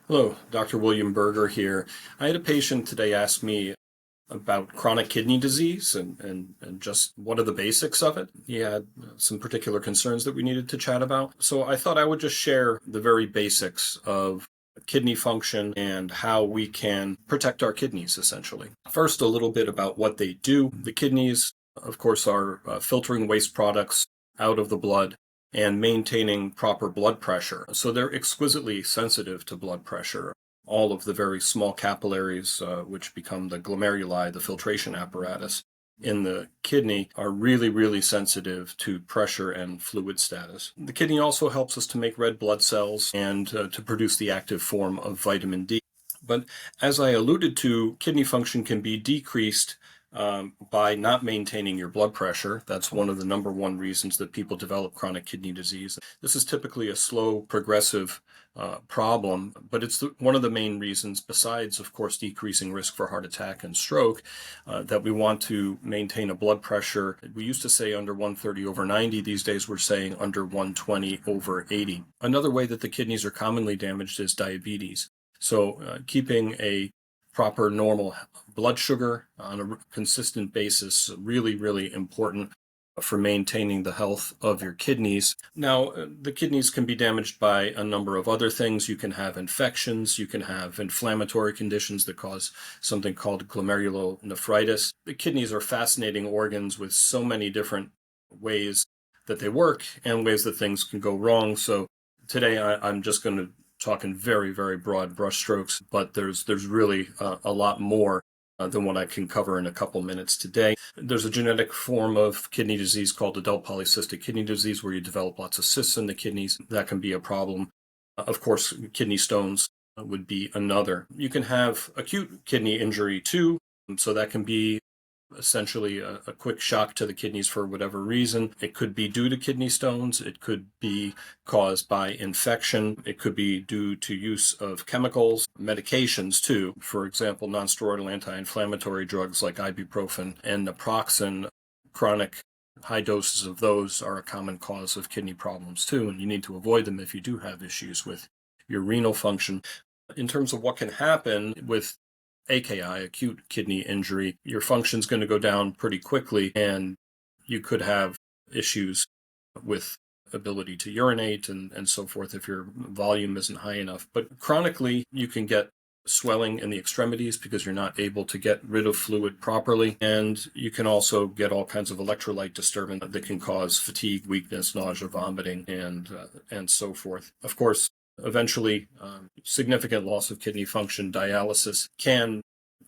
Hello, Dr. William Berger here. I had a patient today ask me about chronic kidney disease and just what are the basics of it. He had some particular concerns that we needed to chat about. So I thought I would just share the very basics of kidney function and how we can protect our kidneys, essentially. First, a little bit about what they do. The kidneys, of course, are filtering waste products out of the blood and maintaining proper blood pressure. So they're exquisitely sensitive to blood pressure. All of the very small capillaries, which become the glomeruli, the filtration apparatus in the kidney, are really, really sensitive to pressure and fluid status. The kidney also helps us to make red blood cells and to produce the active form of vitamin D. But as I alluded to, kidney function can be decreased by not maintaining your blood pressure. That's one of the number one reasons that people develop chronic kidney disease. This is typically a slow, progressive problem, but it's one of the main reasons, besides, of course, decreasing risk for heart attack and stroke, that we want to maintain a blood pressure. We used to say under 130/90. These days we're saying under 120/80. Another way that the kidneys are commonly damaged is diabetes. So keeping a proper normal blood sugar on a consistent basis, really, really important for maintaining the health of your kidneys. Now, the kidneys can be damaged by a number of other things. You can have infections, you can have inflammatory conditions that cause something called glomerulonephritis. The kidneys are fascinating organs with so many different ways that they work and ways that things can go wrong. So today I'm just going to talk in very, very broad brushstrokes, but there's really a lot more than what I can cover in a couple minutes today. There's a genetic form of kidney disease called adult polycystic kidney disease, where you develop lots of cysts in the kidneys. That can be a problem. Of course, kidney stones would be another. You can have acute kidney injury too, so that can be essentially a quick shock to the kidneys for whatever reason. It could be due to kidney stones. It could be caused by infection. It could be due to use of chemicals, medications too. For example, nonsteroidal anti-inflammatory drugs like ibuprofen and naproxen. Chronic high doses of those are a common cause of kidney problems too, and you need to avoid them if you do have issues with your renal function. In terms of what can happen with AKI, acute kidney injury, your function's going to go down pretty quickly, and you could have issues with ability to urinate and so forth if your volume isn't high enough. But chronically, you can get swelling in the extremities because you're not able to get rid of fluid properly, and you can also get all kinds of electrolyte disturbance that can cause fatigue, weakness, nausea, vomiting, and so forth. Of course, eventually, significant loss of kidney function, dialysis can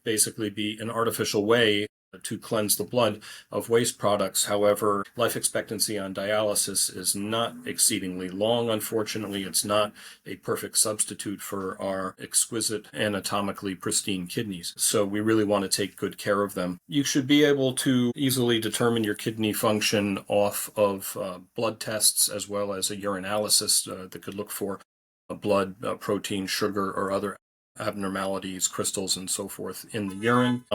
basically be an artificial way to cleanse the blood of waste products. However, life expectancy on dialysis is not exceedingly long. Unfortunately, it's not a perfect substitute for our exquisite anatomically pristine kidneys. So we really want to take good care of them. You should be able to easily determine your kidney function off of blood tests as well as a urinalysis that could look for blood, protein, sugar, or other abnormalities, crystals, and so forth in the urine.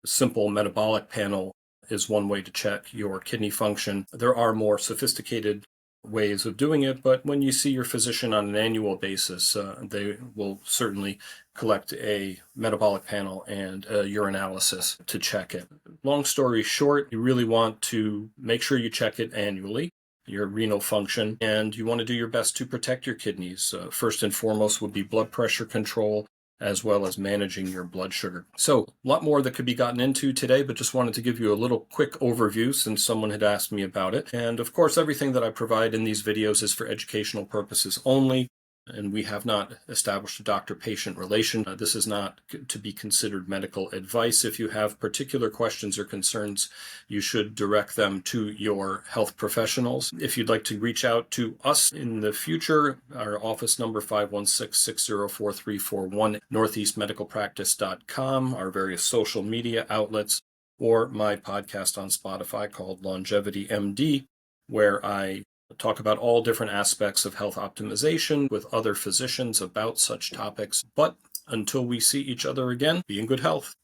Simple metabolic panel is one way to check your kidney function. There are more sophisticated ways of doing it, but when you see your physician on an annual basis, they will certainly collect a metabolic panel and a urinalysis to check it. Long story short, you really want to make sure you check it annually, your renal function, and you want to do your best to protect your kidneys. First and foremost would be blood pressure control, as well as managing your blood sugar. So a lot more that could be gotten into today, but just wanted to give you a little quick overview since someone had asked me about it. And of course, everything that I provide in these videos is for educational purposes only, and we have not established a doctor-patient relation. This is not to be considered medical advice. If you have particular questions or concerns, you should direct them to your health professionals. If you'd like to reach out to us in the future, our office number 516-604-4341, northeastmedicalpractice.com, our various social media outlets, or my podcast on Spotify called Longevity MD, where I talk about all different aspects of health optimization with other physicians about such topics. But until we see each other again, be in good health.